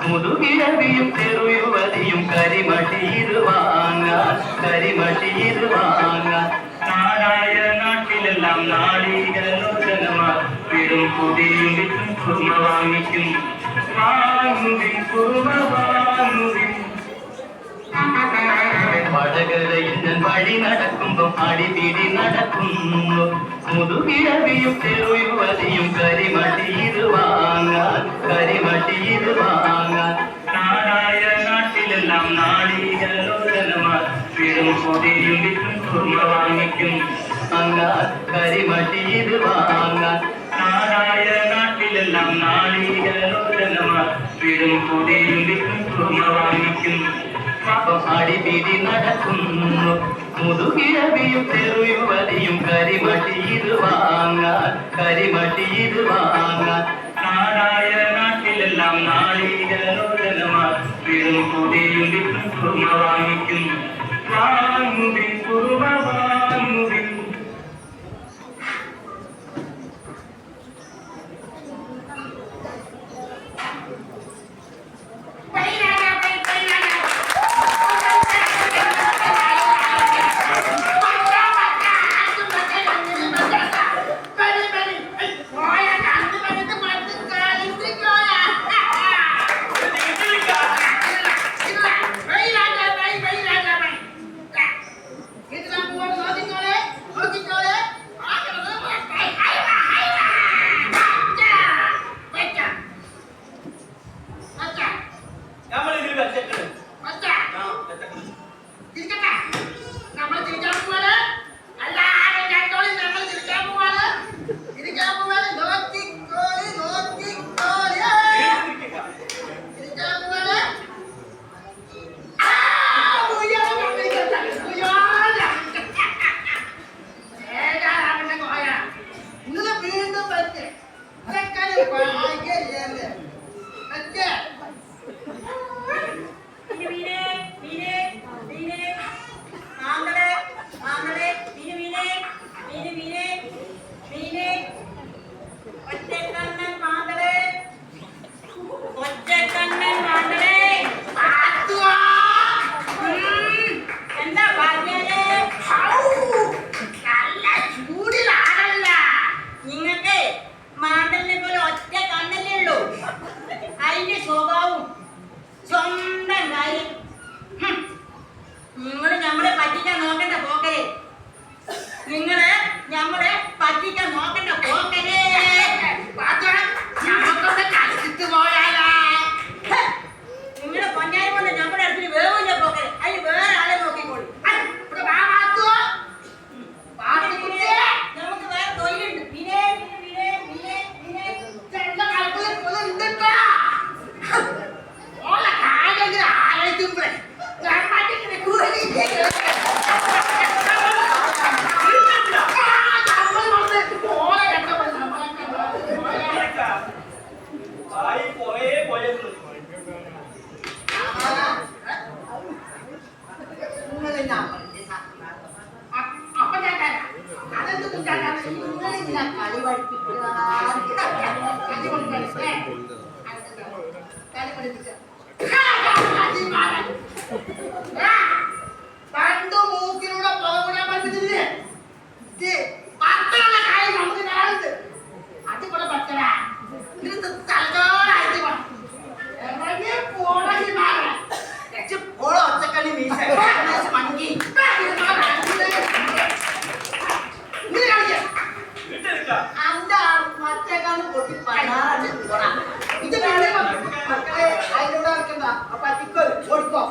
മുതുകിഴവിയും ചെറുയുവതിയും കരിമട്ടിയത് വാങ്ങാൻ നാടായ നാട്ടിലെല്ലാം നാളികലോചനമാർ പിടും പുതിയും വിറ്റും കുറുമ വാങ്ങിക്കും വടകരയിൽ ഞാൻ വഴി നടക്കുമ്പം അടിപിടി നടക്കുന്നു മുതുകിഴവിയും ചെറുയുവതിയും കരിമട്ടിയത് വാങ്ങാൻ നാടായ നാട്ടിലെല്ലാം നാളികലോചനമാർ പിടും പുതിയും വിറ്റും കുറുമ വാങ്ങിക്കും കരിമട്ടിയത് വാങ്ങാൻ നാടായ നാട്ടിലെല്ലാം നാളികലോചനമാർ പിടും പുതിയും വിറ്റും കുറുമ വാങ്ങിക്കും അടിപിടി നടക്കുന്നു മുതുകിഴവിയും ചെറുയുവതിയും കരിമട്ടിയത് വാങ്ങാൻ നാടായ നാട്ടിലെല്ലാം നാളികലോചനമാർ പിടും പുതിയും വിറ്റും കുറുമ വാങ്ങിക്കും കുറുമ വാങ്ങുവിൻ. എന്താ പറഞ്ഞേ? നല്ല ചൂടിലാ കളി പഠിപ്പിക്കുക പണ്ട് മൂക്കിലൂടെ പോകാൻ പറ്റുന്നില്ലേ പത്തുള്ള കാര്യം നമുക്ക് കാണുന്നത് അത് കൂടെ പറ്റരാ ഇത് തലകോടായിട്ട് പോളോ ഒറ്റക്കളി മീശ മങ്കി അന്റെ മറ്റേക്കാണ് പൊട്ടി പടാതെ പോടാ ഇത് മക്കളെ അതിലൂടെ വെക്കണ്ട പറ്റിക്കോ ഓടിക്കോ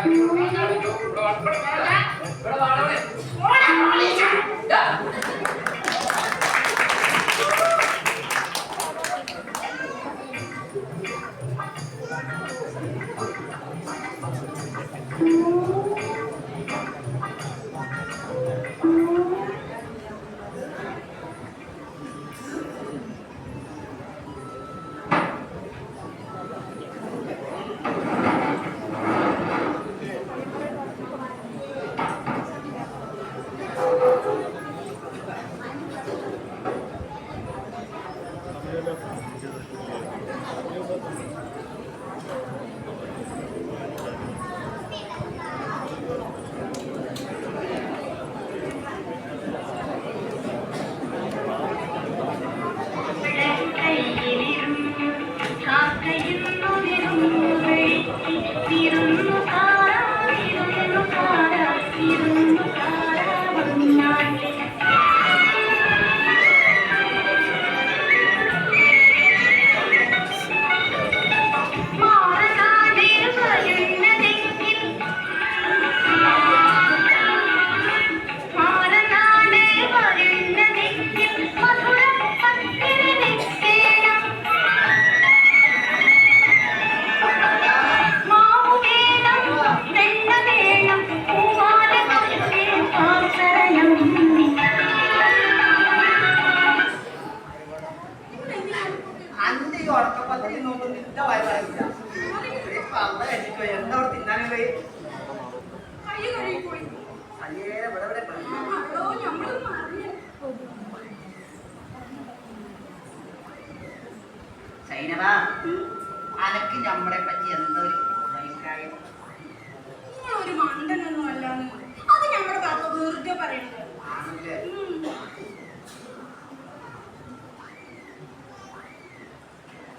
Thank you. അനക്ക് നമ്മളെ പറ്റി എന്തൊരു അഭിപ്രായം? ഒരു മണ്ടനൊന്നും അല്ലാന്ന് അത് നമ്മുടെ പാപ്പ വെറുതെ പറയുന്നത്.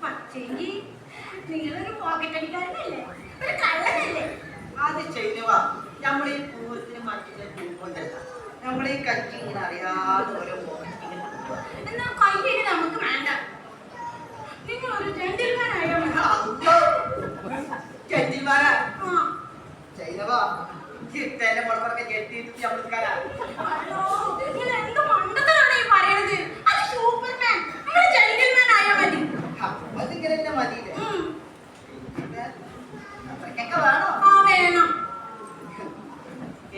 പക്ഷേങ്കി നിങ്ങളൊരു പോക്കറ്റ് അടിക്കാരനല്ലേ, ഒരു കള്ളനല്ലേ? അത് ചെയ്യുവാ നമ്മളീ പൂരത്തിന് മറ്റുള്ള പൂക്കൊണ്ടല്ല, നമ്മളീ കച്ചി ഇങ്ങനെ അറിയാതെ ഓരോ പോക്കറ്റിങ്ങനെ എന്നാ കയ്യിൽ നമുക്ക് വേണ്ട. നിങ്ങൾ ഒരു ജെന്റിൽമാൻ ആയാൽ ജെന്റിൽമാനാ ചെയ്യുവാ ചിത്തേന്റെ പുറത്തൊക്കെ കെട്ടിയിട്ട് നമ്മൾക്കാരാ. നിങ്ങൾ എന്ത് മണ്ടത്തരാണ് ഈ പറയണത്? അത് സൂപ്പർമാൻ, നമ്മൾ ജെന്റിൽമാൻ ആയാൽ മതി. അതിങ്ങനെ തന്നെ മതിയില്ലേ? അത്രയ്ക്കൊക്കെ വേണോ? വേണം.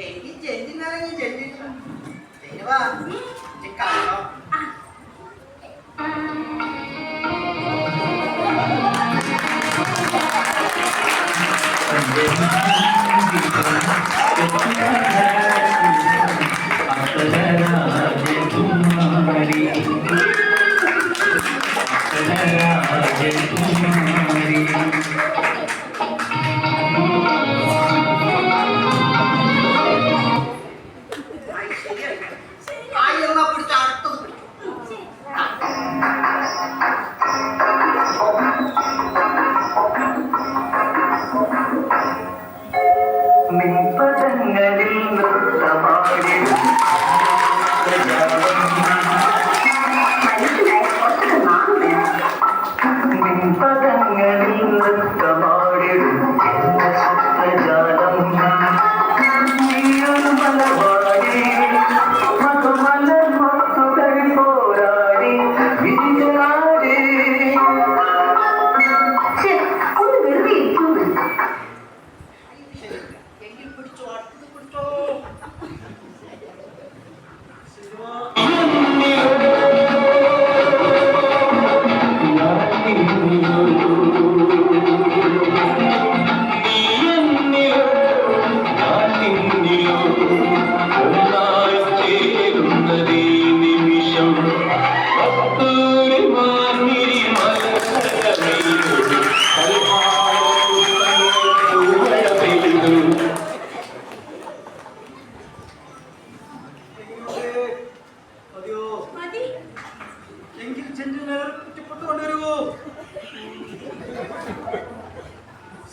എനിക്ക് ജെന്റിൽമാനെങ്കിൽ ജെന്റിൽമാൻ ചെയ്യുവാ കാണോ.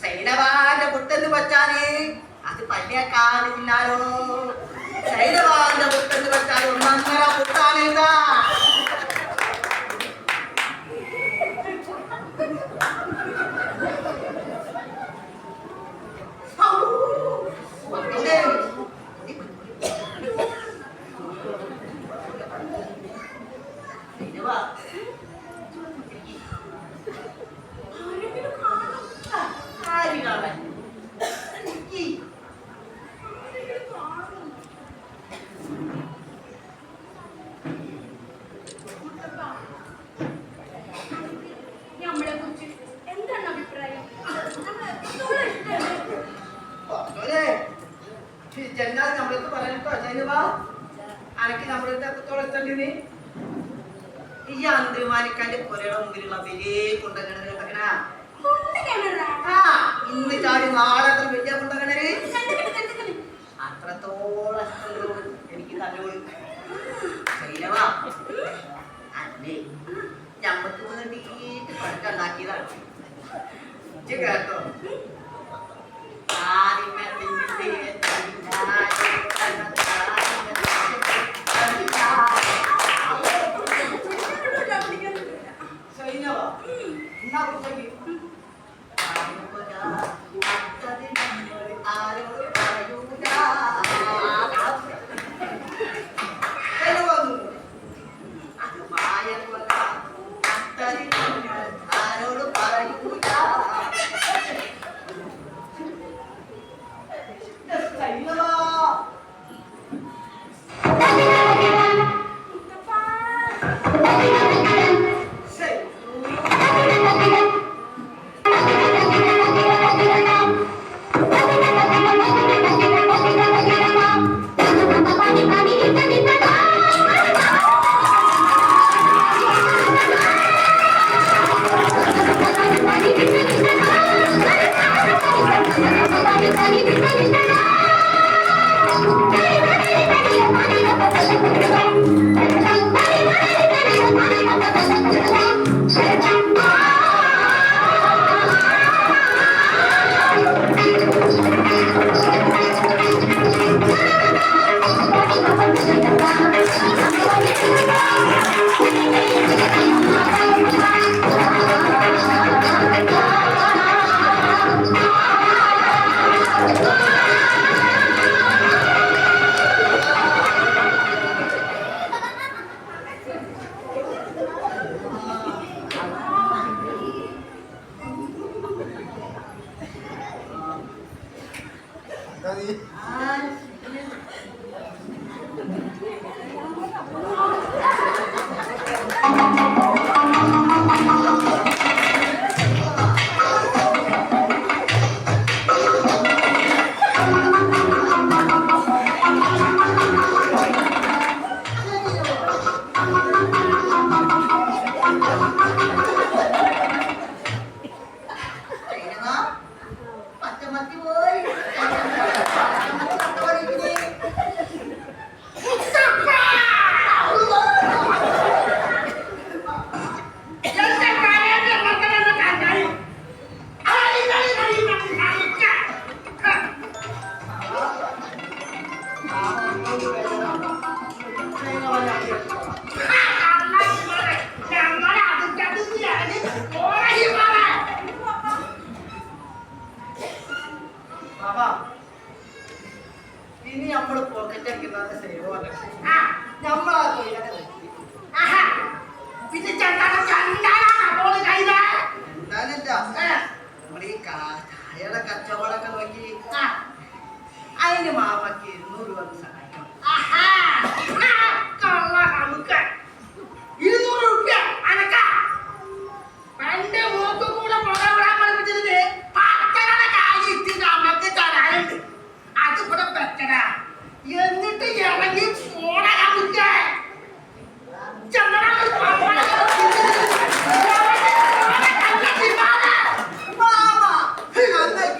സൈനവാന്റെ പുട്ടെന്ന് വെച്ചാല് അത് പല്ലിയക്കാലില്ലാലോ. സൈനവാന്റെ പുട്ടെന്ന് വെച്ചാൽ ഒന്നര പുട്ടാണിതാ. ചെന്നാൽ നമ്മളടുത്ത് പറയട്ടോ ചൈനവാ അനക്ക് നമ്മളടുത്ത് എത്രത്തോളം എത്തണ്ടിന് ഈ അന്തരിമാനിക്കാന്റെ പുരയുടെ മുമ്പിലുള്ള വലിയ കുണ്ടകിണർ കണ്ടക്കണ ഇന്ന് ചാടി നാളെ അത്ര വലിയ കുണ്ടകിണര് അത്രത്തോളം എനിക്ക് തന്നോട് ചൈനവാ അല്ലേ ഞമ്മക്ക് വേണ്ടിയിട്ട് പഴക്കുണ്ടാക്കിയതാണ് കേട്ടോ ഇനി നമ്മള് പോക്കറ്റ് അടിക്കുന്നത് സേവ് നമ്മളാ നമ്മളീ കായയുടെ കച്ചവടമൊക്കെ നോക്കി അതിന് മാമക്ക് 200 രൂപ സഹായിക്കണം. 200 രൂപ അനക്ക എന്റെ മൂക്ക് കൂടെ പുറപ്പെടാൻ പഠിപ്പിച്ചത് പത്തനയുടെ കാര്യം ഇട്ട് നമുക്ക് തരാനുണ്ട്. അത് ഇവിടെ പെട്ടടാ എന്നിട്ട് ഇറങ്ങി പോണ നമുക്ക്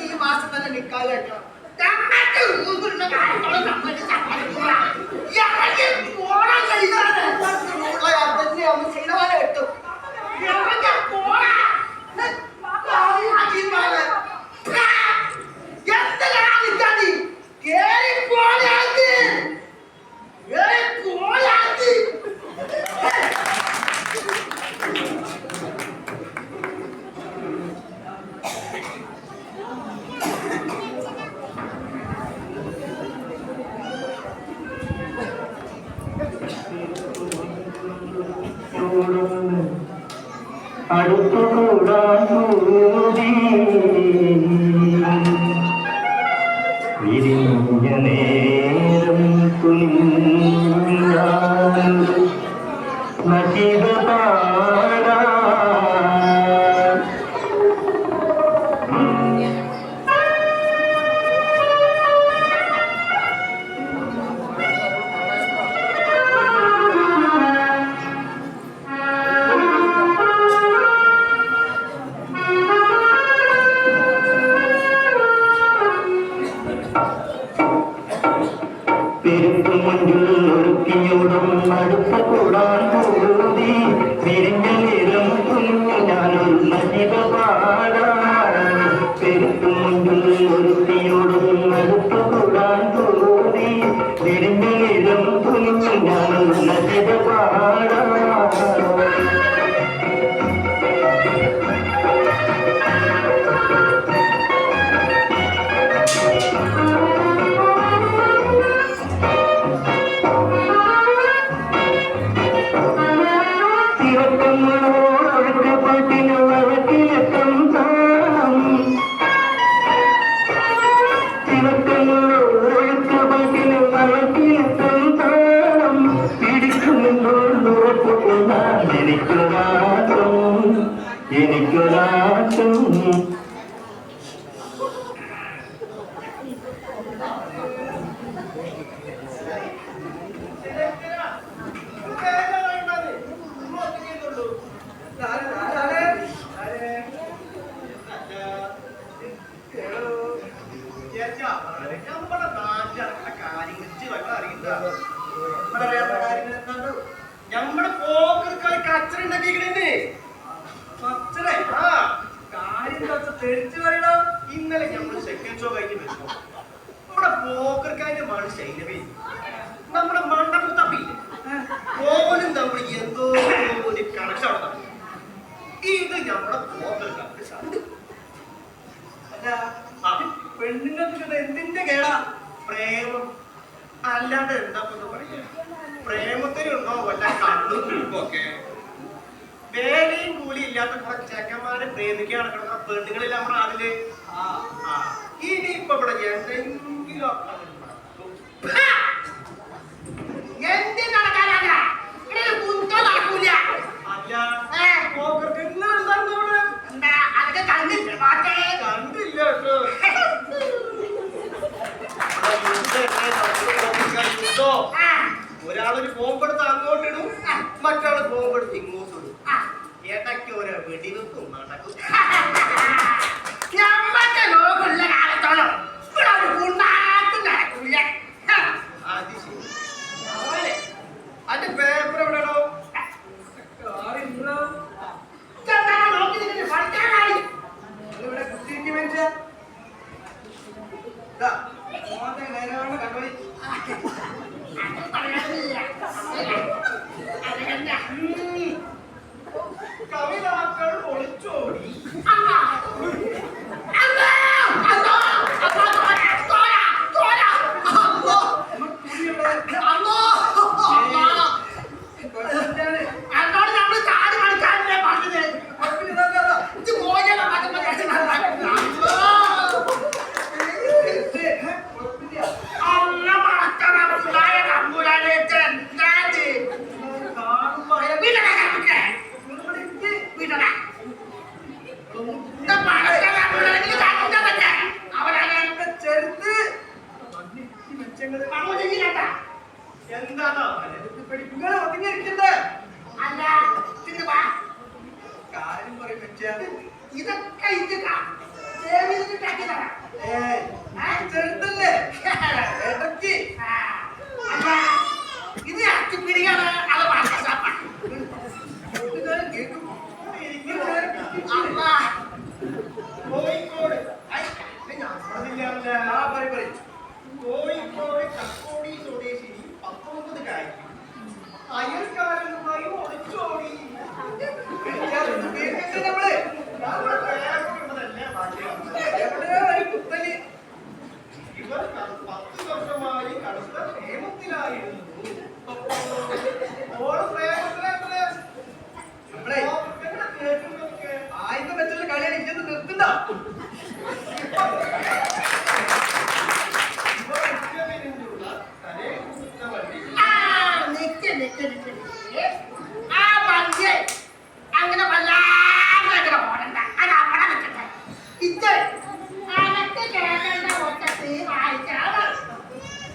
ഈ മാസം തന്നെ നിക്കാതെ വിരിഞ്ഞ നേരം നശിത പാടാ എനിക്കൊരാട്ടം എനിക്കൊരാട്ടം നമ്മുടെ പോക്കർക്കാർ കച്ചറ ഉണ്ടാക്കിക്കണേ കച്ചറ ആ കാര്യം തെളിച്ചു പറയണോ. ഇന്നലെ നമ്മൾ സെക്കൻഡ് ഷോ കഴിഞ്ഞ് വരുമ്പോ നമ്മുടെ പോക്കർക്കാരുടെ മണ് ശൈലവേ നമ്മുടെ മണ്ടമുത്തപ്പി ഓനും നമ്മൾ എന്തോ ഒരു കണക്ഷൻ അവിടെ നടന്നു. ഇത് നമ്മുടെ പോക്കർക്കാർക്ക് സാധ്യത പെണ്ണുങ്ങൾക്ക് എന്തിന്റെ കേടാ പ്രേമം അല്ലാണ്ട് എന്താ പറയാ. പ്രേമത്തിനുണ്ടോ വല്ല കണ്ണും കുളിപ്പൊക്കെ വേലയും കൂലി ഇല്ലാത്ത കുറെ ചെക്കന്മാരെ പ്രേമിക്കാൻ നടക്കുന്ന പെണ്ണുങ്ങളിൽ നമ്മുടെ അതില് ഇനിയിപ്പൊ ഇവിടെ എന്തെങ്കിലും കണ്ടില്ല കേട്ടോ. ഒരാളൊരു ഫോം കൊടുത്ത് അങ്ങോട്ടിടും, മറ്റാള് ഫോം കൊടുത്ത് ഇങ്ങോട്ടിടും. ഇടയ്ക്ക് ഓരോ വെടിവെക്കും നടക്കും. അത് ശരി. അതിന്റെ പേപ്പർ എവിടെയാണോ? ഇവിടെ കുത്തിയിട്ട് മനുഷ്യ കണ്ടോളി. കവിതാക്കൾ ഒളിച്ചോടി എന്താണോ പഠിപ്പിക്കാൻ ഒതുങ്ങിയിരിക്കുന്നത്? കാര്യം പറയും ഇതൊക്കെ ചെറുതല്ലേ ഇടയ്ക്ക് ഇത് അത്തിപ്പിടിയാണ്. അത് കോഴിക്കോട് കോഴിക്കോട് കക്കോടി സ്വദേശിനി 19 കാര്യം അയൽക്കാരനുമായി ഒളിച്ചോടി. ഇവർ 10 വർഷമായി കടുത്ത പ്രേമത്തിലായിരുന്നു. ആയിരം വെച്ചുള്ള കളിയാണ് ഇങ്ങനെ നിർത്തുന്ന. അങ്ങനെ വല്ലാതെ ഓടണ്ട. അത് അവിടെ നിൽക്കട്ടെ. ഇത് അനക്ക് കേൾക്കേണ്ട ഒറ്റത്തിൽ വായിച്ചാൽ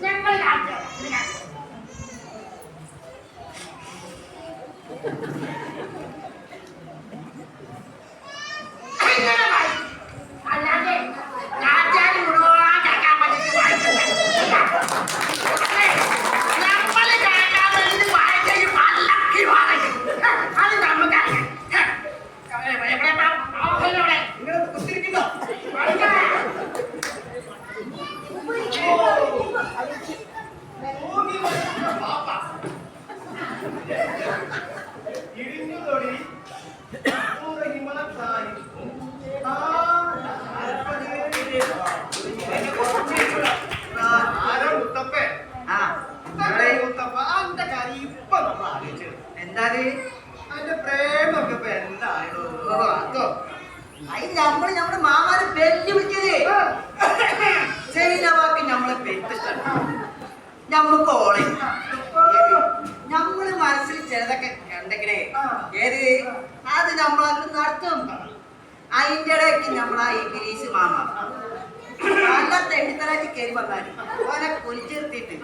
ഞങ്ങൾ അല്ലാതെ രാജാവ് മുഴുവൻ കേൾക്കാൻ പറ്റിയിട്ട് വായിക്കട്ടെ. നമ്മൾ കേൾക്കാൻ വേണ്ടി വായിച്ചു പല്ലക്കി വാങ്ങി അത് നമുക്കറിയാം. നിങ്ങൾ കുത്തിരിക്കുന്നോ? ഇടിഞ്ഞുതൊടി മുത്തപ്പേ മുത്തപ്പ അതിന്റെ കാര്യം ഇപ്പൊ നമ്മൾ ആലോചിച്ചത് എന്താണ് അതിന്റെ പ്രേമൊക്കെ ഇപ്പൊ എന്തായോ അതോ നമ്മള് നമ്മുടെ മാമാരെ വെല്ലുവിളിക്കല് ശരിയില്ല വാക്ക് നമ്മളെ പെറ്റിട്ടാണ്. നമ്മൾക്ക് ഓളെ നമ്മള് മനസ്സിൽ ചിലതൊക്കെ എന്തൊക്കെ ഏത് അത് നമ്മളത് നടത്തും. അതിന്റെ ഇടയ്ക്ക് നമ്മളാ ഈ ഗിരീഷ് മാമ നല്ല തെണ്ടിത്തരായിട്ട് കയറി വന്നാല് ഓനെ കുലിച്ചെടുത്തിട്ട്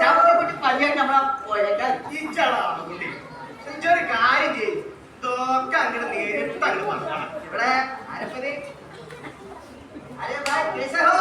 ചവിട്ടി പണിയാൻ നമ്മളാ പോയേക്കാൻ ഒരു കാര്യം ചെയ്യും ഇതൊക്കെ അങ്ങനെ നേരിട്ട് അങ്ങ് പറഞ്ഞാണ്. ഇവിടെ ആരപ്പത് അരെ ഭായ് कैसे हो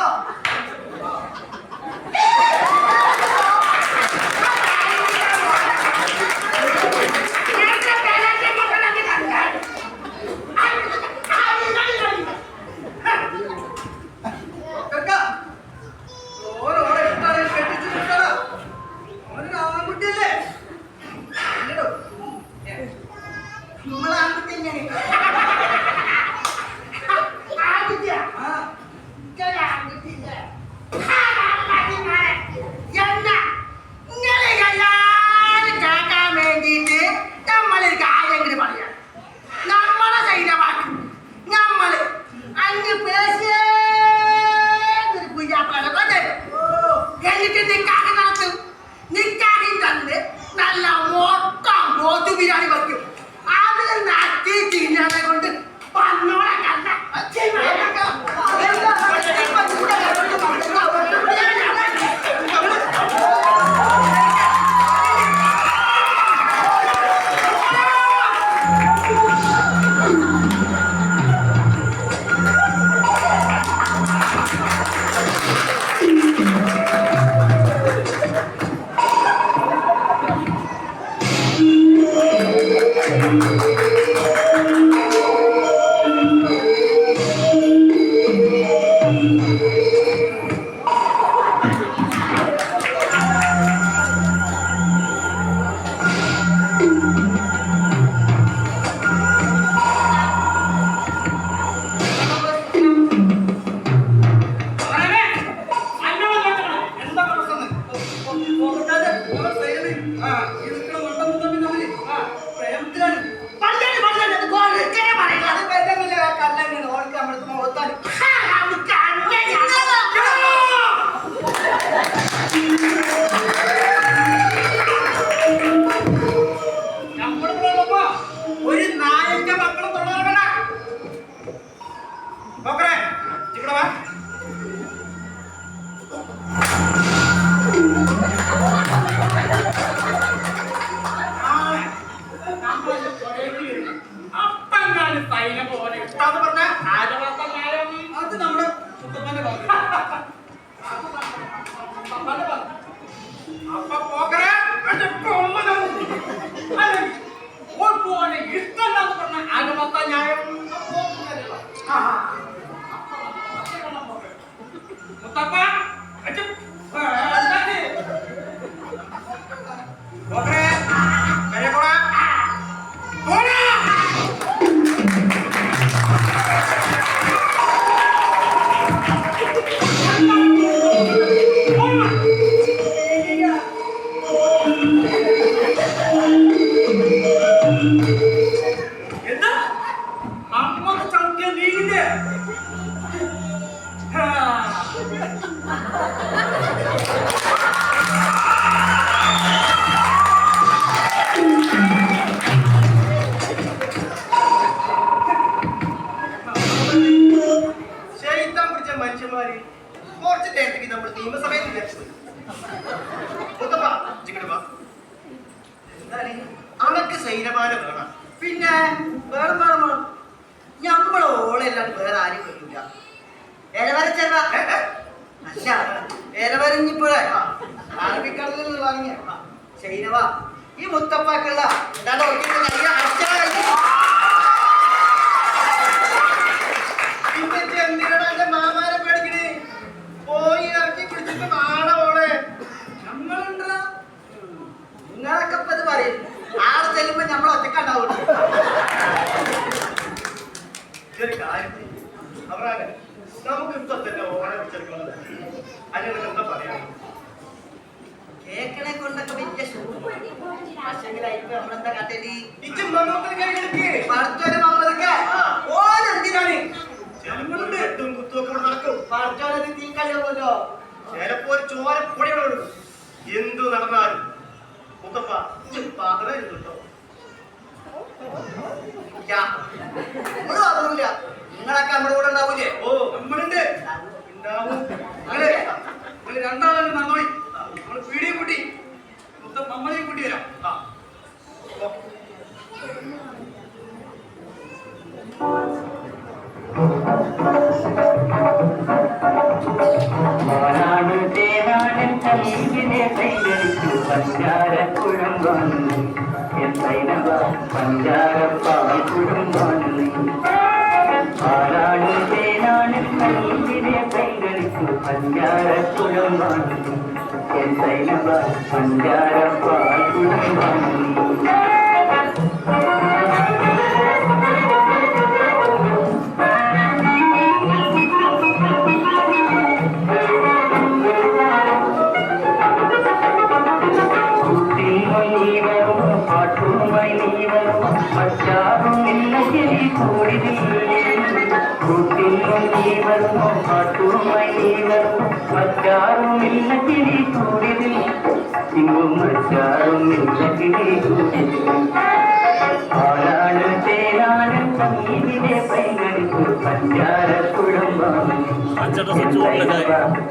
പിന്നെ വേറെ ഞമ്മളോളെല്ലാം വേറെ ആരും കഴിയൂല. ഇലവരച്ചല്ല അല്ല ഇലവരഞ്ഞിപ്പോഴേ അറബിക്കടലിൽ വാങ്ങിയ ശൈനവാ ഈ മുത്തപ്പാക്കുള്ള എന്തിനാ മാമാരെ പേടിക്കണേ? പോയി ഇറക്കി പിടിച്ചിട്ട് നാളെ നമ്മളുണ്ടാ നിങ്ങളൊക്കെ ഇപ്പൊ ഇത് പറയും. ആടെ ചെല്ലുമ്പോ നമ്മൾ ഒറ്റക്കുണ്ടാവുള്ളൂ. നമുക്ക് ഇപ്പൊ തന്നെ ഓണെ വെച്ചെടുക്കുന്നത് അതിനൊക്കെ എന്താ പറയാ? കേക്കണെ കൊണ്ടൊക്കെ വലിയ പക്ഷെങ്കിലായിപ്പോ നമ്മളെന്താ കാട്ടേണ്ടി പഠിച്ചോനെ മമ്മതൊക്കെ ഓരെന്തിനാണ് പഠിച്ചോനെ തീ കഴിയുമല്ലോ. ചിലപ്പോ ഒരു ചോര പൊടിയുള്ളൂ. എന്തു നടന്നാലും മുത്തപ്പ പാത്രമായിരുന്നു കേട്ടോ. നമ്മളും അറിയില്ല. നിങ്ങളൊക്കെ നമ്മുടെ കൂടെ ഉണ്ടാവൂലേ? ഓ നമ്മളുണ്ട് ഉണ്ടാവും. നിങ്ങള് രണ്ടാളും നന്നോളി. നമ്മള് പീടിയും കൂട്ടി മൊത്തം നമ്മളെയും കൂട്ടി വരാം. മാനാട് തേനാടൻ കല്ലിനെ കൈകളിച്ചു പഞ്ചാര കുഴമ്പാണ് എന്തൈനവ പഞ്ചാരപ്പാൽ കുഴമ്പാണ് മാനാട് തേനാടൻ കല്ലിനെ കൈകളിച്ചു പഞ്ചാര കുഴമ്പാണ് എന്തൈനവ പഞ്ചാരപ്പാൽ കുഴമ്പാണ്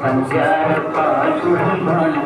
പഞ്ചാര പാൽ കുഴമ്പാണ്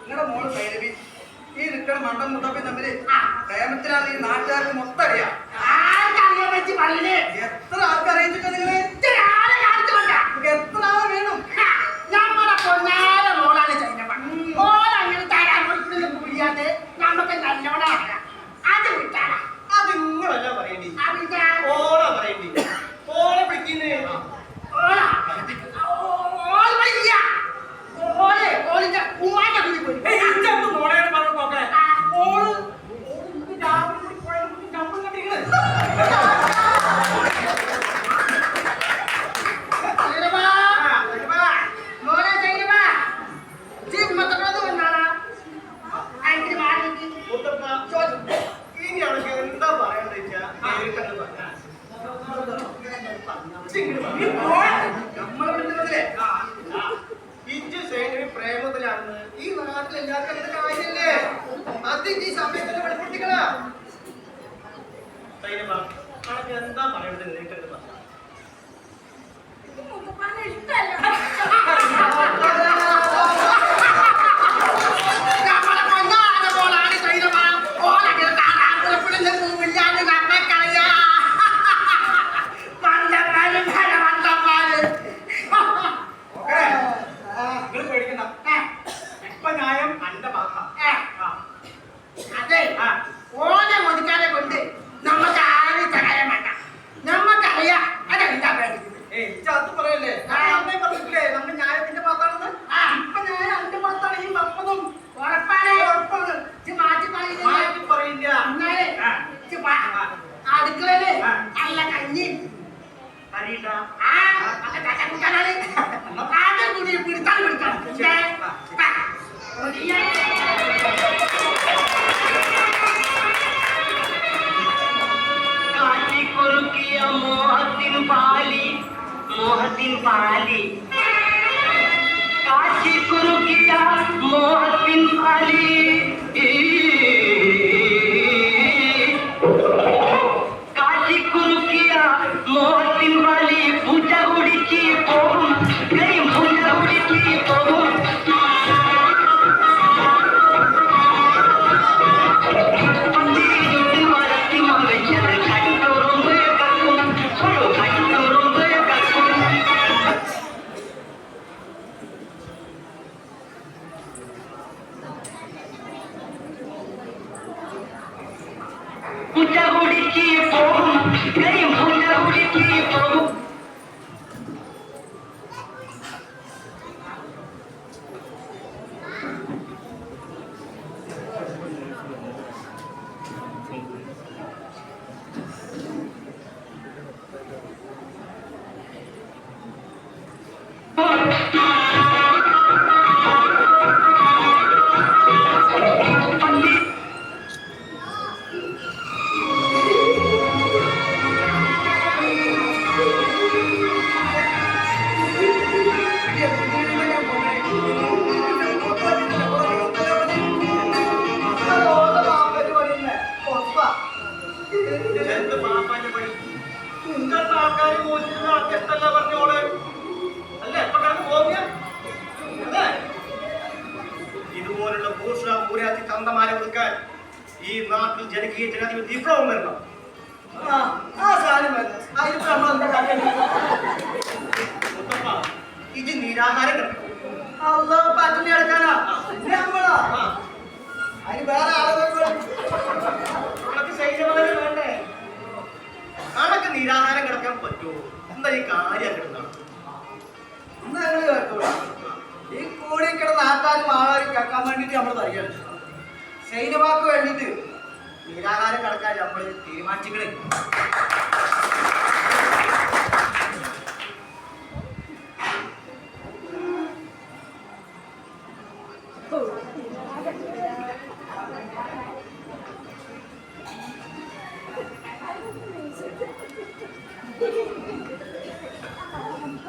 നിങ്ങളുടെ മോള് ഭൈരവി ഈ നിൽക്കണ മണ്ടം മുട്ടപ്പി തമ്മില് പ്രേമത്തിലാണ് ഈ നാട്ടുകാർക്ക് മൊത്തം അറിയാം. എത്ര ആൾക്ക് അറിയിച്ചിട്ടാ നിങ്ങള്? എത്ര ആളെ വേണം? അത് നിങ്ങളല്ല പറയണ്ടി, ഓളാ പറയണ്ടി. ഓളെ വിളിക്കുന്നേ പ്രേമത്തിലാണെന്ന് ഈ നാട്ടിൽ എല്ലാവർക്കും കാര്യല്ലേ? അത് ഈ സമയത്തിന് വെളിപ്പെടുത്തിക്കണ എന്താ പറയണത്? നേരിട്ട് പറഞ്ഞു ഉറപ്പാ കാര്യണ്ടാ കാറ്റിക്കുറുക്കിയ മോഹത്തിൻ പാലി കാറ്റിക്കുറുക്കിയ മോഹത്തിൻ പാലി കാറ്റിക്കുറുക്കിയ മോഹത്തിൻ പാലി പൂജ കുടിച്ച് പോകും പൂജ കുടിച്ച് പോകും പൂജ കുടിച്ച് പോകും പൂജ കുടിച്ച് പോകും എന്ത് പാപ്പാന്റെ പണി ഇങ്ങനത്തെ ആൾക്കാർ എത്തല്ല പറഞ്ഞോളെ അല്ലേ എപ്പോഴാണ് പോകുക അല്ലേ ഇതുപോലുള്ള ഭൂഷ പൂരാത്തി തന്തമാരെ കൊടുക്കാൻ ഈ നാട്ടിൽ ജനകീയ ജനാധിപത്യ വിപ്ലവം വരണം മുത്തപ്പ ഇത് നിരാഹാരം കിടക്കണം പട്ടിണി എടുക്കാനാ നമ്മളാ അതിന് വേറെ ആളുകൾ ശൈലമാനം വേണ്ടേ അതൊക്കെ നിരാഹാരം കിടക്കാൻ പറ്റുമോ എന്താ ഈ കാര്യം കിടന്നാണ് ഈ കൂടി കിടന്ന് ആൾക്കാരും ആളാരും കേൾക്കാൻ വേണ്ടിട്ട് നമ്മൾ തയ്യാണ് സൈന്യവാക്ക് വേണ്ടിട്ട് നിരാഹാരം കിടക്കാൻ നമ്മൾ തീരുമാനിച്ചിക്കണേ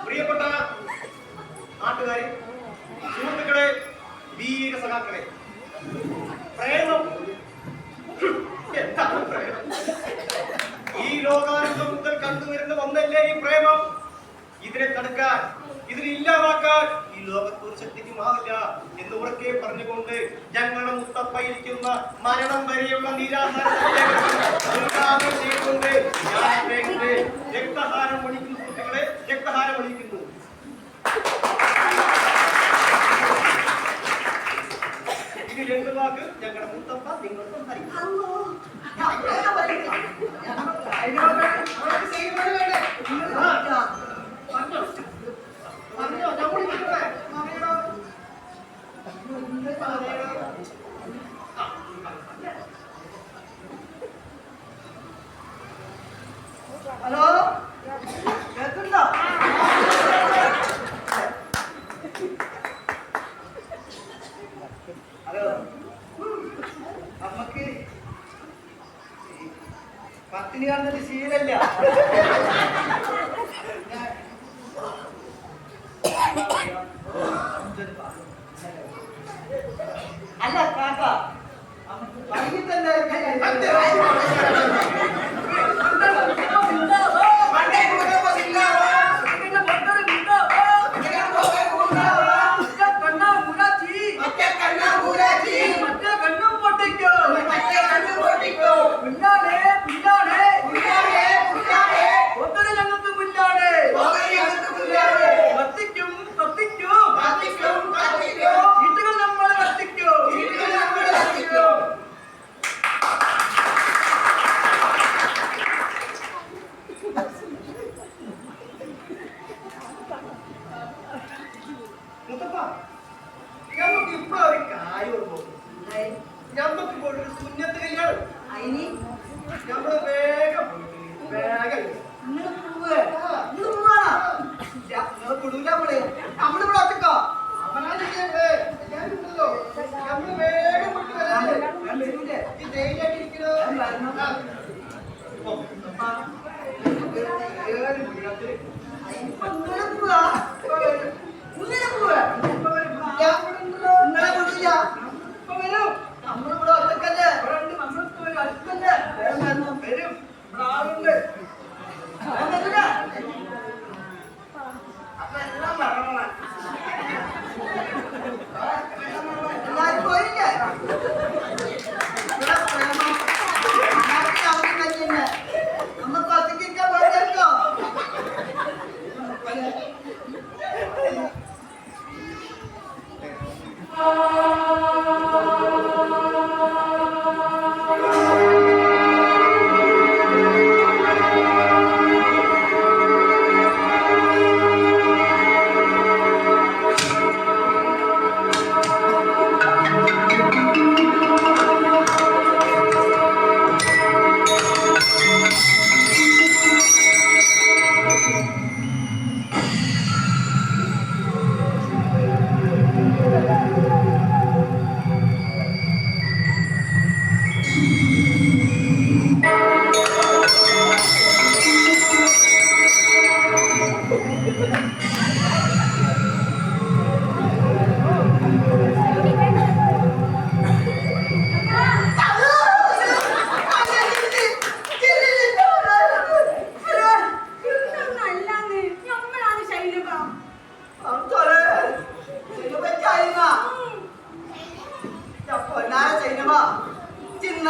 പ്രിയപ്പെട്ട നാട്ടുകാരെ സുഹൃത്തുക്കളെ വീര സഖാക്കളെ പ്രേമം എന്താണ് പ്രേമം ഈ ലോകാരംഭം മുതൽ കണ്ടുവരുന്ന ഒന്നല്ലേ ഈ പ്രേമം ഇതിനെ തടുക്കാൻ ഇതിനെ ഇല്ലാതാക്കാൻ ഈ ലോകത്തൊരു ശക്തിക്കുമാവില്ല എന്ന് ഉറക്കെ പറഞ്ഞുകൊണ്ട് ഞങ്ങളുടെ മുത്തപ്പയിരിക്കുന്ന മരണം വരെയുള്ള നിരാഹാരം ചെയ്തുകൊണ്ട് ഞാൻ രക്തഹാരം ഒഴിക്കുന്നു സുഹൃത്തുക്കളെ രക്തഹാരം ഒഴിക്കുന്നു ഇനി രണ്ട് വാക്ക് ഞങ്ങളുടെ മുത്തപ്പ നിങ്ങൾ ഹലോ കേൾക്കുന്നുണ്ടോ ഹലോ നമുക്ക്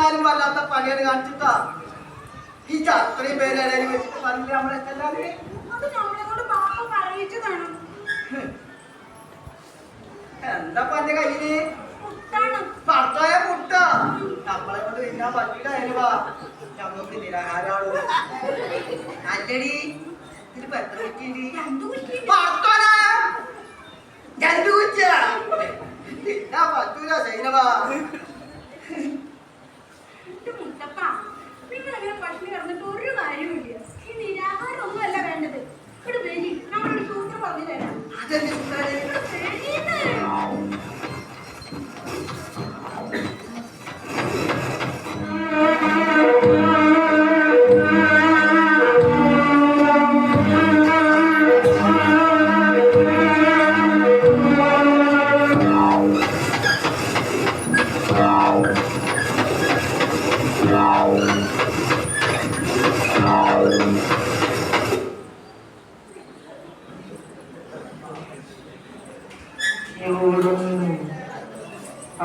എന്നാലും വല്ലാത്ത പണിയാണ് കാണിച്ചിട്ടാ. ഈ അത്രയും പേര് ഇടയിൽ വെച്ചിട്ട് പറഞ്ഞില്ല നമ്മളെ എല്ലാവരും. അത് നമ്മളെ കൊണ്ട് പാപ്പ പറയിച്ചതാണ്. എന്താ പറഞ്ഞ കയ്യില് മുട്ടാണ്. ഭർത്തായ മുട്ട. നമ്മളെ കൊണ്ട് തിന്നാൻ പറ്റില്ല. അതിനുവാ ഞമ്മക്ക് നിരാഹാരമാണ്. അല്ലടി ഇതിലിപ്പോ എത്ര കുറ്റിയുണ്ട്? 2 കുറ്റി. ഭർത്താനാ 2 കുറ്റിയാ തിന്നാൻ പറ്റൂല സൈനവാ. എന്റെ മുത്തപ്പ, നിങ്ങൾ അങ്ങനെ പട്ടിണി കിടന്നിട്ട് ഒരു കാര്യമില്ല. ഈ നിരാഹാരം ഒന്നുമല്ല വേണ്ടത്. ഇവിടെ വരി, നമ്മളൊരു സൂത്രം പറഞ്ഞു തരാം. അതെന്ത് സൂത്രാണ്?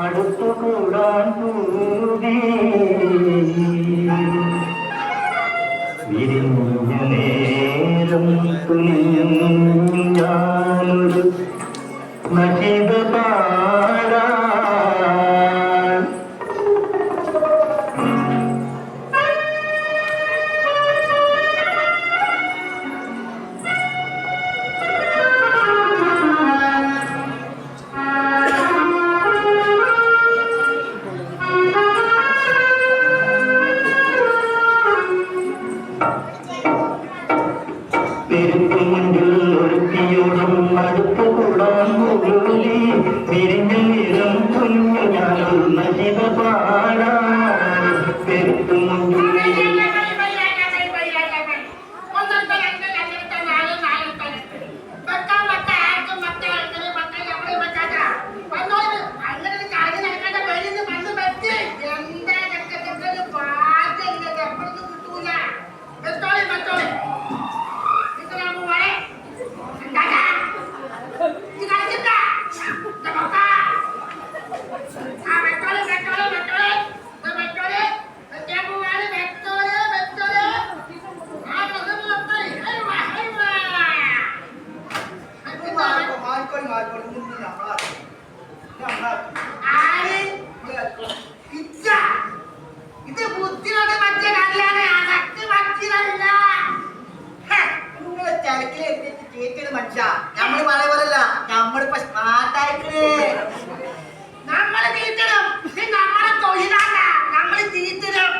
അടുത്തുകൂടാൻ കൂടി വിരിഞ്ഞ നേരം തുനിഞ്ഞാനൊരു നശിത പാടാ നമ്മള് പഴയ പോലല്ല. നമ്മളിപ്പോ സ്മാർട്ടായിക്കണേ. നമ്മള് തീറ്റണം. നമ്മളെ തൊഴിലാണ്. നമ്മള് തീറ്റണം.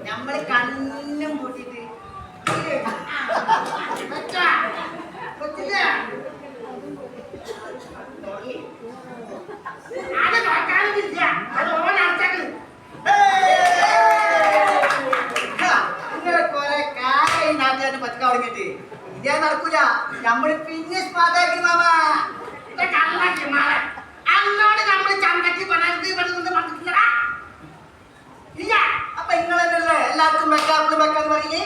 നമ്മള് കണ്ണും കൂട്ടിട്ട് അത് നോക്കാനില്ല. അത് ഓനാർത്തകള്. ഇങ്ങനെ കൊറേ കാലായി നാട്ടുകാരുടെ പറ്റുക തുടങ്ങിയിട്ട് ഇതേ നടക്കൂല. നമ്മള് പിന്നെ സ്മാർട്ടാക്കി മാമാ. കള്ളാക്കി മാറാൻ അന്നോട് നമ്മള് ചന്തക്ക് പണത് ഇവിടെ നിന്ന് പറഞ്ഞിട്ടില്ലടാ. ഇല്ല. അപ്പൊ നിങ്ങളല്ലേ എല്ലാവർക്കും വെക്കാപ്പിള് വെക്കാന്ന് പറയേ.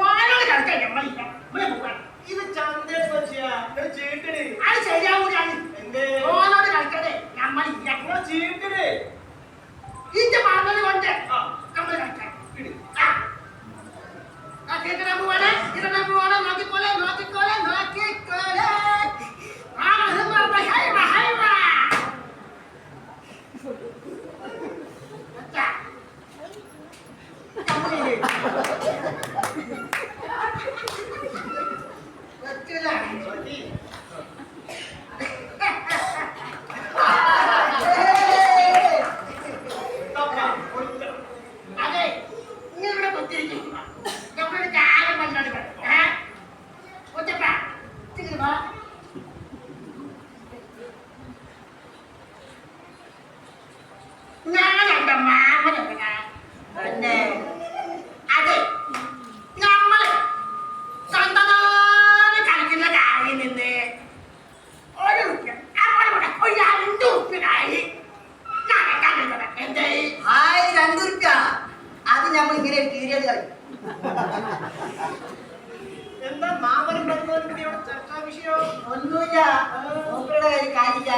ഓനോട് കളിക്കാൻ നമ്മളില്ല. ഇവിടെ പോവാൻ. ഇത് ചന്തയുടെ പറ്റിയാ ചീട്ടടി അത് ശരിയാവൂലാണ്. എന്തേ ഓനോട് കളിക്കട്ടെ നമ്മളില്ല. ചീട്ടടി ഇന്റെ പറഞ്ഞത് കൊണ്ട് നമ്മൾ കളിക്കാൻ കേട്ടിടാൻ പോവാണ്. ഇടാൻ പോവാണ്. നോക്കിക്കോളെ നോക്കിക്കോളെ നോക്കിക്കോളെ. പറ്റില്ല. മൂപ്പരുടെ കയ്യിൽ കാര്യമില്ല.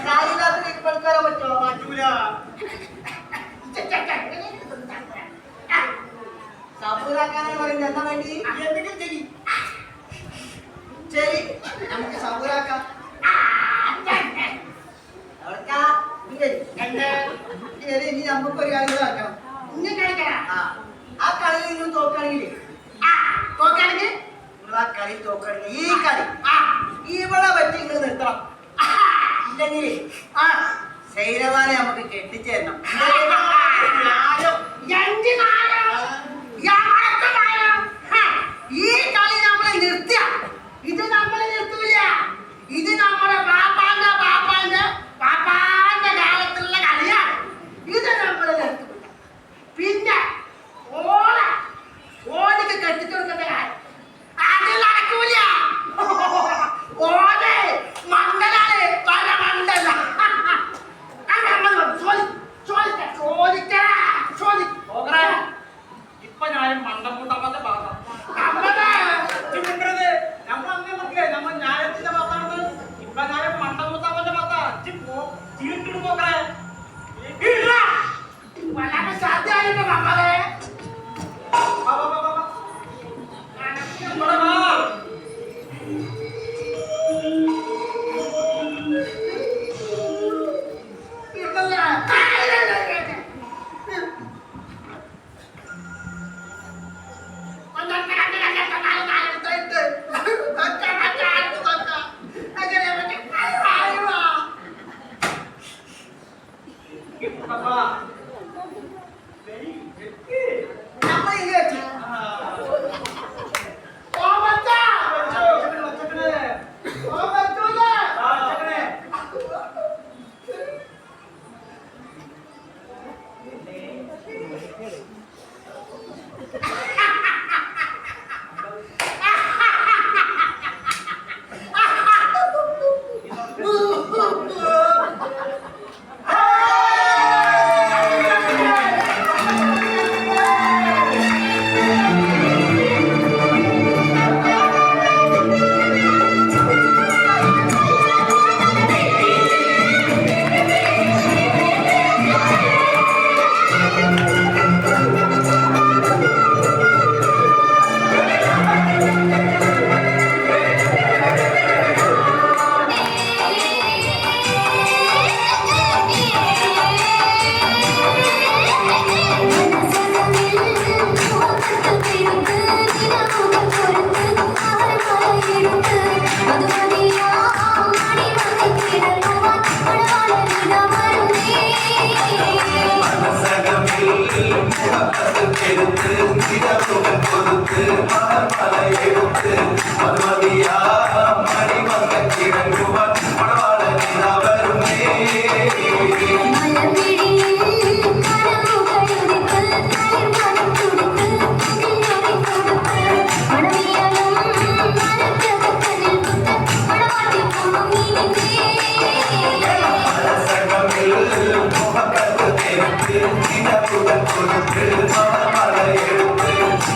കാര്യമില്ലാത്തതിലേക്ക് പണിക്കാരാൻ പറ്റുമോ? പറ്റൂല. സബൂറാക്കാനാണ് പറയുന്നത്. എന്താ വേണ്ടി? എന്തെങ്കിലും ചെയ്യ്. ശരി, നമുക്ക് സബൂറാക്കാം. അവർക്കാ ശരി, ഇനി നമുക്കൊരു കാര്യം കൂടെ ആക്കണം. ആ കളിയിൽ നിങ്ങൾ തോക്കുകയാണെങ്കിൽ നിങ്ങൾ ആ കളി തോക്കുകയാണെങ്കിൽ ഈ കളി ഇവിടെ വെച്ച് നിങ്ങൾ നിർത്തണം. ഇല്ലെങ്കിൽ ശൈലവാനെ നമുക്ക് കെട്ടിച്ചേരണം. ഈ കളി നമ്മളെ നിർത്തിയ ഇത് നമ്മളെ നിർത്തൂല. ഇത് നമ്മുടെ പാപ്പാന്റെ പാപ്പാന്റെ പാപ്പാന്റെ കാലത്തുള്ള കളിയാണ്. ഇത് നമ്മളെ നിർത്തൂല. പിന്നെ ഓനക്ക് കെട്ടിച്ചെടുക്കേണ്ട കാര്യം അത് നടക്കൂല. ഓനെ മണ്ടനാണ്, പല മണ്ടന. ഇപ്പൊ ഞാനും മണ്ടപ്പൂട്ടമ്മന്റെ ഭാഗം നമ്മളങ്ങനെ നോക്കില്ലേ, നമ്മൾ ഞായത്തിന്റെ ഭാഗത്താണ്. ഇപ്പൊ ഞാനും മണ്ടപ്പൂട്ടമ്മന്റെ ഭാഗത്താണ്. ചീട്ടിട്ട് പോക്കറേ വളരെ സാധ്യമായിട്ട് മക്കളെ നമ്മൾ ഈ വെച്ചു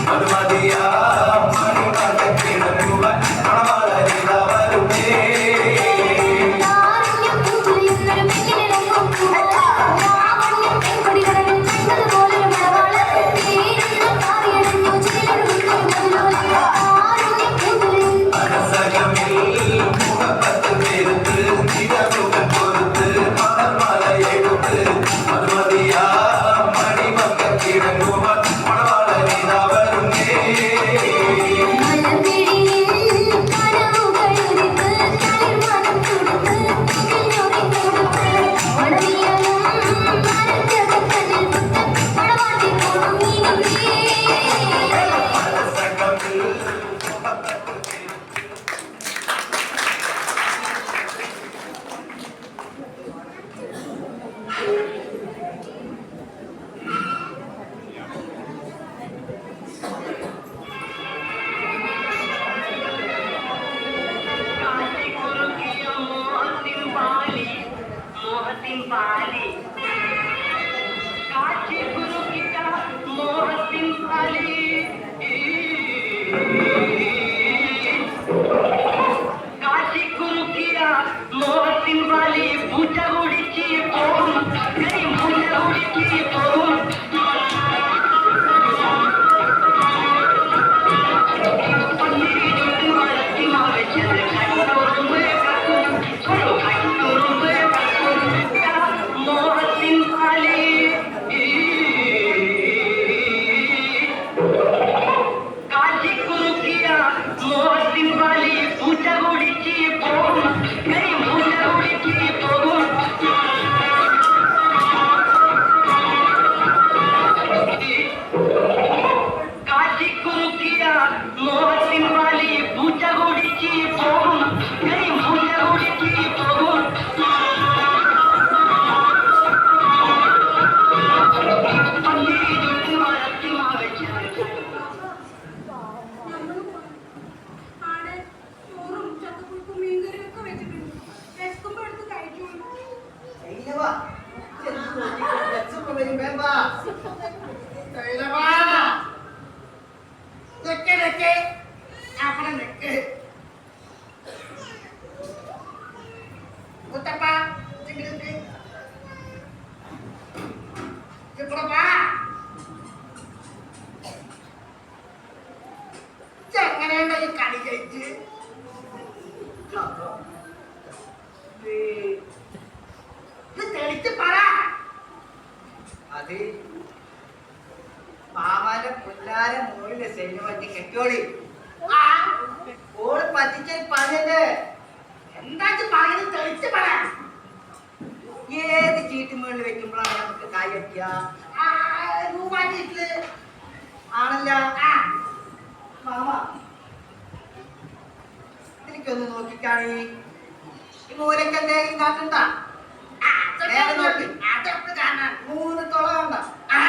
மதுமதியா மணி ചേച്ചി തെളിച്ച് പറ. അത് മാമാന്റെ പുല്ലാരെ മോളിലെ സൈന്യ പറ്റി കെട്ടോളി ആ, ഓള് പറ്റിച്ച പണിയല്ലേ. എന്താ പറയുന്നത്? തെളിച്ച് പറ. ഏത് ചീട്ടുമേളിൽ വെക്കുമ്പോഴാണ് നമുക്ക് കായ് വെക്കുക? ആ, രൂപാറ്റിട്ടില്. ആണല്ല ആ, മാമ, എനിക്കൊന്ന് നോക്കിക്കാണി. ഈ മൂലക്ക് എന്തെങ്കിലും കാട്ടുണ്ട? ആ, നേരെ നോക്ക്. അതെപ്പോ കാണാൻ. 3 തുള കണ്ട. ആ,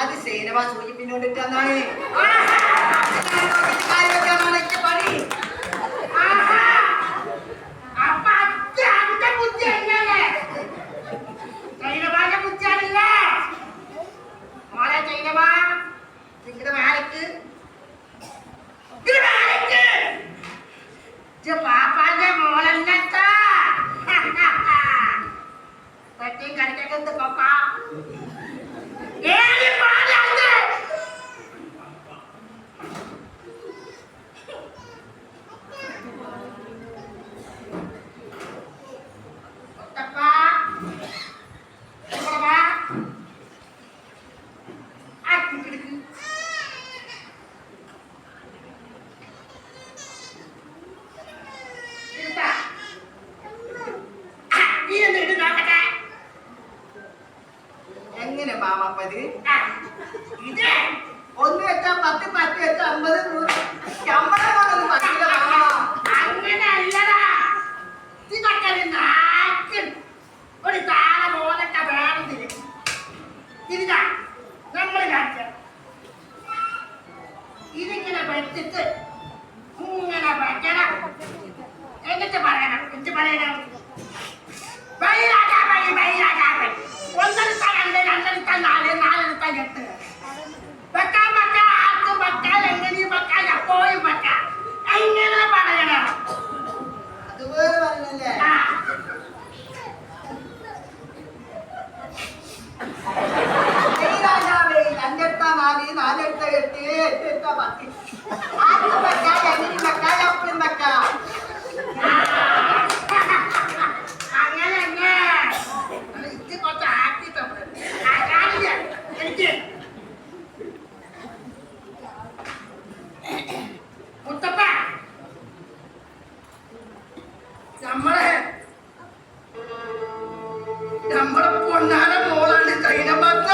അത് സേനവ സൂചിപ്പിന്നോണ്ടിട്ടാണ് പണി. ആഹാ. അപ്പൊ അത് അന്റെ ബുദ്ധി തന്നെയല്ലേ? ചൈനവാന്റെ ബുദ്ധിയാണല്ലേ? മോളെ ചൈനവാ, നിങ്ങളുടെ വാലക്ക് പാപ്പാന്റെ മോളെന്നത്താ പറ്റിയും കടിക്കൊക്കെ കൊക്ക ഏത് പാലാത്? ഒത്തപ്പാ, ഇവിടെ വാ. ആക്കിക്കിടുക്ക്. ഇരുത്താ. നീ ഒന്ന് ഇട്ട് നോക്കട്ടെ. എങ്ങനെ മാമപ്പത്? ആ, ഇത് 1 വെച്ചാ 10, 10 വെച്ചാ 50, 100. ശമ്പളം കൊണ്ടൊന്നും പറ്റില്ല മാമ. അങ്ങനെ അല്ലടാ. ഇതൊക്കെ ഒരു നാട്ടിൽ ഒരു താള പോലൊക്കെ വേണം ഇതിന്. ഇതിനാ നമ്മൾ കാണിച്ച ഇതിങ്ങനെ വെച്ചിട്ട് ഇങ്ങനെ വെക്കണം. എന്നിട്ട് പറയണം. എന്നിട്ട് പറയണം ബൈരാജാബൈ ബൈരാജാബൈ. 1 എടുത്താൽ 2, 2 എടുത്താൽ 4, 4 എടുത്താൽ 8. വെക്കാൻ വെക്കാം, ആർക്കും വെക്കാം, എങ്ങനെയും വെക്കാം, എപ്പോഴും വെക്കാം. എങ്ങനെ പറയണം? അതുപോലെ പറഞ്ഞല്ലേ. ആ, ഈ രാജാവേ, 2 എടുത്താ 4, 4 എടുത്താ 8, 8 എടുത്താ 10. ആർക്കും വെക്കാം, എങ്ങനെയും വെക്കാം, എപ്പോഴും വെക്കാം. അങ്ങനെ തന്നെ. ഇത് കുറച്ച് ആക്കി തന്നെ. ആ, കാണില്ല. എനിക്ക് മുത്തപ്പ, നമ്മളെ പൊന്നാന മോളാണ് ചൈനമാത്ര.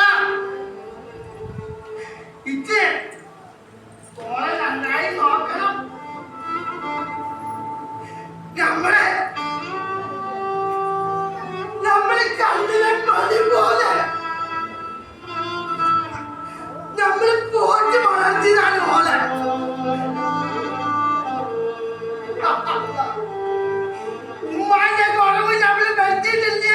ഇത് മോളെ നന്നായി നോക്കണം. നമ്മളെ കണ്ണിലെ പണി പോലെ നമ്മള് പോറ്റി വളർത്തിയതാണ് മോളെ. ഉമ്മാന്റെ കുറവ് നമ്മള് വരുത്തിയിട്ടില്ല.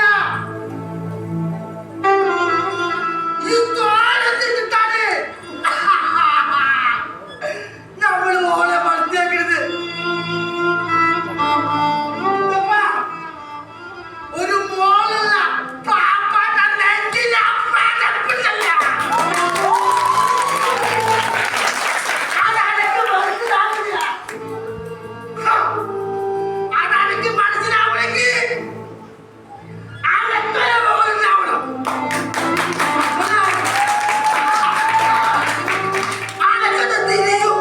ഈ തോളത്തിട്ടാണ് നമ്മള് മോളെ വളർത്തിയേക്കരുത്. ഒരു മോളല്ല, പാപ്പാന്റെ നെഞ്ചിലെ അപ്പഴപ്പിച്ചല്ല. അതെനിക്ക് മനസ്സിലാവില്ല. അതെനിക്ക് മനസ്സിലാവണമെങ്കിൽ അതെത്ര മോളുണ്ടാവണം. അതൊക്കെ തിരിയും.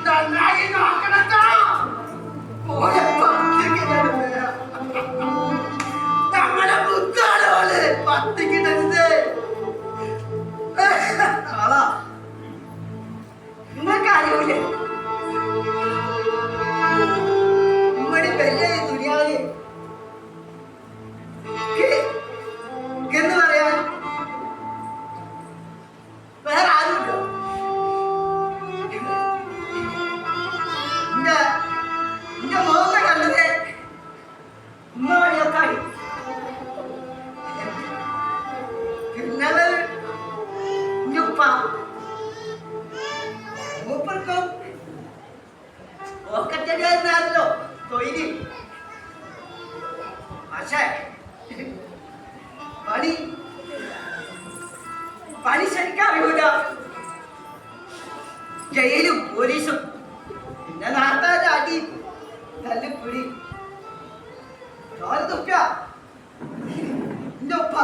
നന്നായി നോക്കണട്ടോ. മോളെ പത്തിക്കിടരുത്. നമ്മളെ മുത്താണ് മോളെ പത്തിക്കിടരുത്. ആളാ, നിങ്ങൾക്ക് അറിയൂലേ നമ്മുടെ വലിയ ഈ ദുനിയാവില് എന്ന് പറയാൻ വേറെ ആരുമില്ലോ. എന്റെ മോനെ കണ്ടത് ഉമ്മയൊക്കെ പിന്നത് എന്റെ ഉപ്പ മൂപ്പർക്കും ഓക്കറ്റടിയായിരുന്നല്ലോ തൊഴില്. പക്ഷേ പണി ശരിക്കും അറിയൂല. ജയിലും പോലീസും പിന്നെ നാട്ടാന്റെ അടി തല്ലിപ്പിടി തുപ്പ്യ എന്റെ ഉപ്പ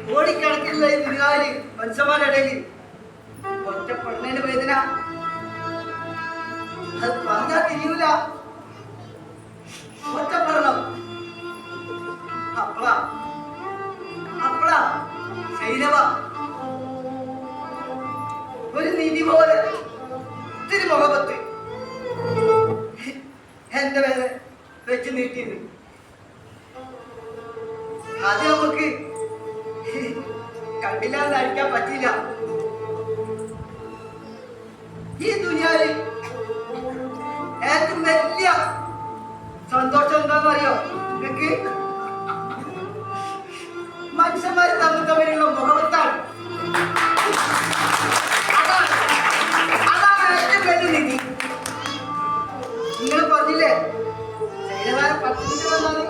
കോടിക്കണക്കിനുള്ള ഈ ദുരിതാല് മനുഷ്യന്മാരുടെ ഇടയിൽ ഒറ്റ പെണ്ണിന്റെ വേദന അത് പറഞ്ഞാൽ തിരിയൂല. ഒറ്റപ്പെടണം. അപ്പളാ ശൈലവ ഒരു നിധി പോലെ ഇത്തിരി മുഖപത്ത് എന്റെ പേര് വെച്ച് നീട്ടിയത്. അത് നമുക്ക് കണ്ടില്ലാന്ന് അടിക്കാൻ പറ്റില്ല. ഈ ദുനിയാവിൽ ഏറ്റവും വലിയ സന്തോഷം എന്താണെന്ന് അറിയോ നിങ്ങൾക്ക്? മനുഷ്യന്മാർ തമ്മിലുള്ള മുഖത്താണ്. അതാണ് ഏറ്റവും വലിയ നിധി. നിങ്ങൾ പറഞ്ഞില്ലേ ശൈലവാരം 10 മിനിറ്റ് വന്നാല്